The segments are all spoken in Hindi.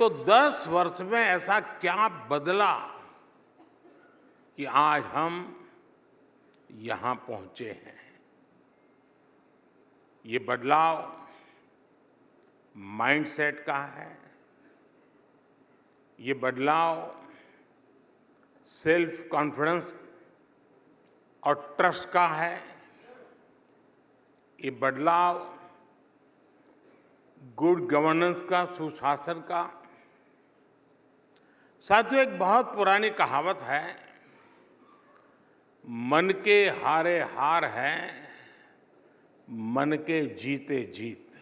तो 10 वर्ष में ऐसा क्या बदला कि आज हम यहां पहुंचे हैं। ये बदलाव माइंडसेट का है, ये बदलाव सेल्फ कॉन्फिडेंस और ट्रस्ट का है, ये बदलाव गुड गवर्नेंस का, सुशासन का। साथियों, एक बहुत पुरानी कहावत है, मन के हारे हार है, मन के जीते जीत।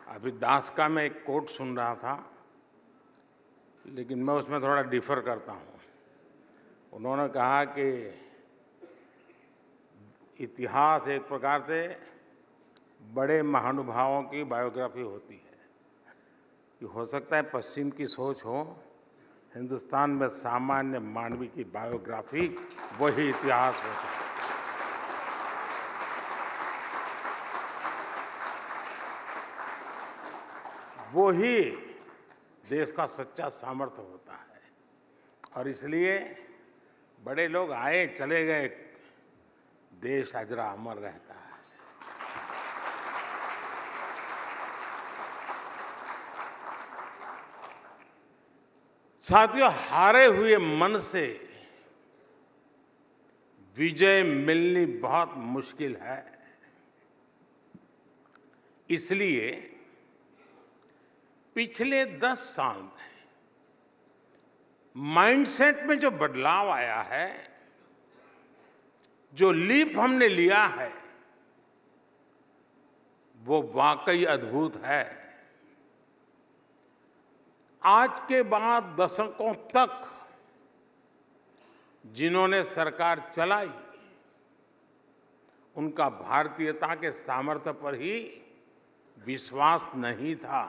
अभी दास का मैं एक कोट सुन रहा था, लेकिन मैं उसमें थोड़ा डिफर करता हूं। उन्होंने कहा कि इतिहास एक प्रकार से बड़े महानुभावों की बायोग्राफी होती है। कि हो सकता है पश्चिम की सोच हो, हिंदुस्तान में सामान्य मानवी की बायोग्राफी वही इतिहास होता है। वो ही देश का सच्चा सामर्थ्य होता है। और इसलिए बड़े लोग आए चले गए, देश अजरा अमर रहता है। साथियों, हारे हुए मन से विजय मिलनी बहुत मुश्किल है। इसलिए पिछले 10 साल में माइंडसेट में जो बदलाव आया है, जो लीप हमने लिया है, वो वाकई अद्भुत है। आज के बाद दशकों तक जिन्होंने सरकार चलाई, उनका भारतीयता के सामर्थ्य पर ही विश्वास नहीं था।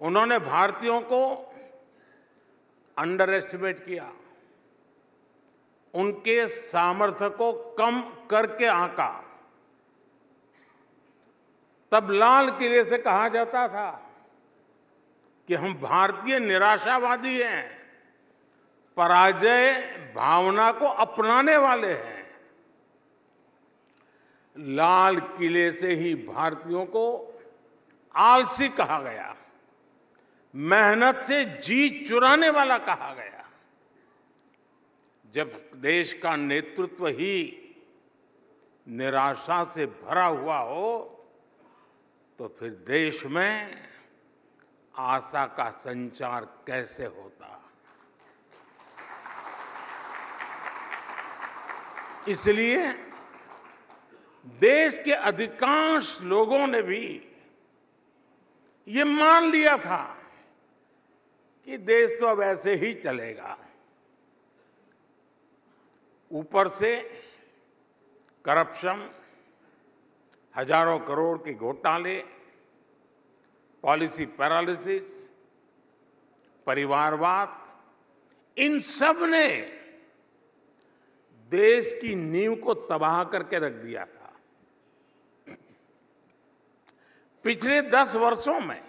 उन्होंने भारतीयों को अंडर एस्टिमेट किया, उनके सामर्थ्य को कम करके आंका। तब लाल किले से कहा जाता था कि हम भारतीय निराशावादी हैं, पराजय भावना को अपनाने वाले हैं। लाल किले से ही भारतीयों को आलसी कहा गया, मेहनत से जी चुराने वाला कहा गया। जब देश का नेतृत्व ही निराशा से भरा हुआ हो, तो फिर देश में आशा का संचार कैसे होता। इसलिए देश के अधिकांश लोगों ने भी ये मान लिया था कि देश तो अब ऐसे ही चलेगा। ऊपर से करप्शन, हजारों करोड़ के घोटाले, पॉलिसी पैरालिसिस, परिवारवाद, इन सब ने देश की नींव को तबाह करके रख दिया था। पिछले 10 वर्षों में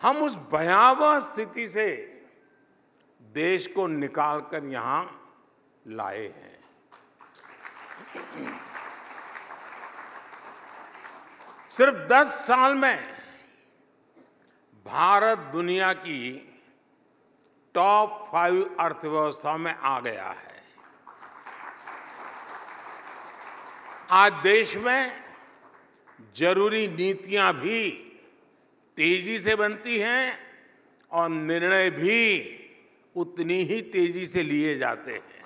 हम उस भयावह स्थिति से देश को निकालकर यहां लाए हैं। सिर्फ 10 साल में भारत दुनिया की टॉप 5 अर्थव्यवस्था में आ गया है। आज देश में जरूरी नीतियां भी तेजी से बनती हैं और निर्णय भी उतनी ही तेजी से लिए जाते हैं।